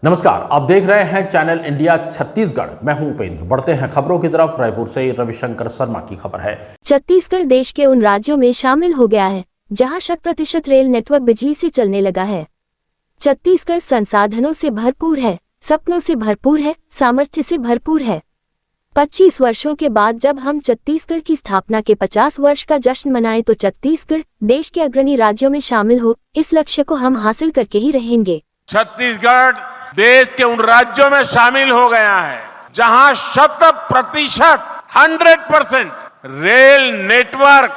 नमस्कार, आप देख रहे हैं चैनल इंडिया छत्तीसगढ़। मैं हूं उपेंद्र। बढ़ते हैं खबरों की तरफ। रायपुर से रविशंकर शर्मा की खबर है। छत्तीसगढ़ देश के उन राज्यों में शामिल हो गया है जहां 100% रेल नेटवर्क बिजली से चलने लगा है। छत्तीसगढ़ संसाधनों से भरपूर है, सपनों से भरपूर है, सामर्थ्य से भरपूर है। 25 वर्षों के बाद जब हम छत्तीसगढ़ की स्थापना के 50 वर्ष का जश्न मनाएं तो छत्तीसगढ़ देश के अग्रणी राज्यों में शामिल हो, इस लक्ष्य को हम हासिल करके ही रहेंगे। छत्तीसगढ़ देश के उन राज्यों में शामिल हो गया है जहां 100% रेल नेटवर्क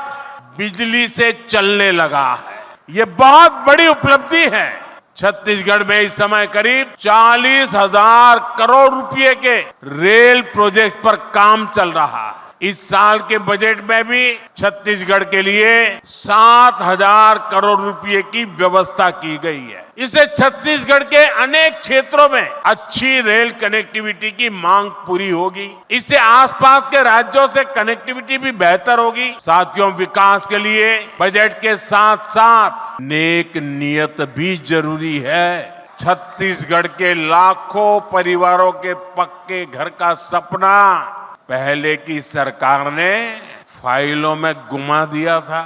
बिजली से चलने लगा है। ये बहुत बड़ी उपलब्धि है। छत्तीसगढ़ में इस समय करीब 40,000 करोड़ रुपए के रेल प्रोजेक्ट पर काम चल रहा है। इस साल के बजट में भी छत्तीसगढ़ के लिए 7,000 करोड़ रुपए की व्यवस्था की गई है। इससे छत्तीसगढ़ के अनेक क्षेत्रों में अच्छी रेल कनेक्टिविटी की मांग पूरी होगी। इससे आसपास के राज्यों से कनेक्टिविटी भी बेहतर होगी। साथियों, विकास के लिए बजट के साथ साथ नेक नियत भी जरूरी है। छत्तीसगढ़ के लाखों परिवारों के पक्के घर का सपना पहले की सरकार ने फाइलों में गुमा दिया था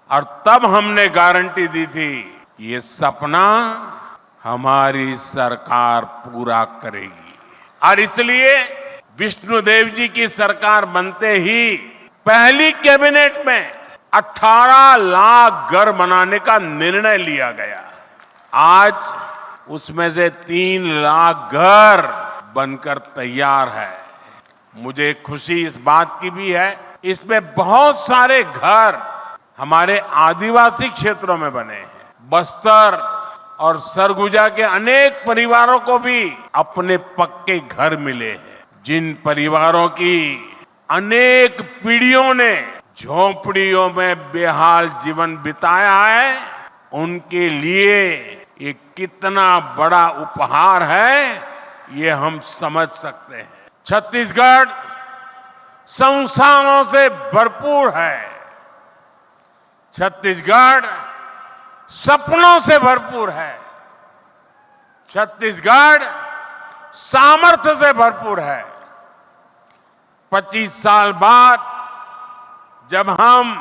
और तब हमने गारंटी दी थी ये सपना हमारी सरकार पूरा करेगी। और इसलिए विष्णुदेव जी की सरकार बनते ही पहली कैबिनेट में 18 लाख घर बनाने का निर्णय लिया गया। आज उसमें से 3 लाख घर बनकर तैयार है। मुझे खुशी इस बात की भी है, इसमें बहुत सारे घर हमारे आदिवासी क्षेत्रों में बने हैं। बस्तर और सरगुजा के अनेक परिवारों को भी अपने पक्के घर मिले हैं। जिन परिवारों की अनेक पीढ़ियों ने झोंपड़ियों में बेहाल जीवन बिताया है, उनके लिए ये कितना बड़ा उपहार है, ये हम समझ सकते हैं। छत्तीसगढ़ संसारों से भरपूर है। छत्तीसगढ़ सपनों से भरपूर है। छत्तीसगढ़ सामर्थ्य से भरपूर है। 25 साल बाद जब हम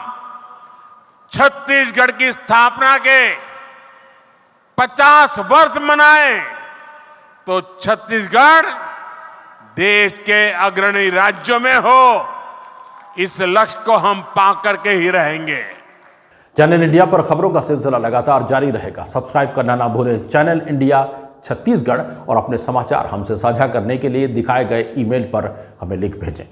छत्तीसगढ़ की स्थापना के 50 वर्ष मनाएं तो छत्तीसगढ़ देश के अग्रणी राज्यों में हो, इस लक्ष्य को हम पा करके ही रहेंगे। चैनल इंडिया पर खबरों का सिलसिला लगातार जारी रहेगा। सब्सक्राइब करना ना भूलें चैनल इंडिया छत्तीसगढ़ और अपने समाचार हमसे साझा करने के लिए दिखाए गए ईमेल पर हमें लिख भेजें।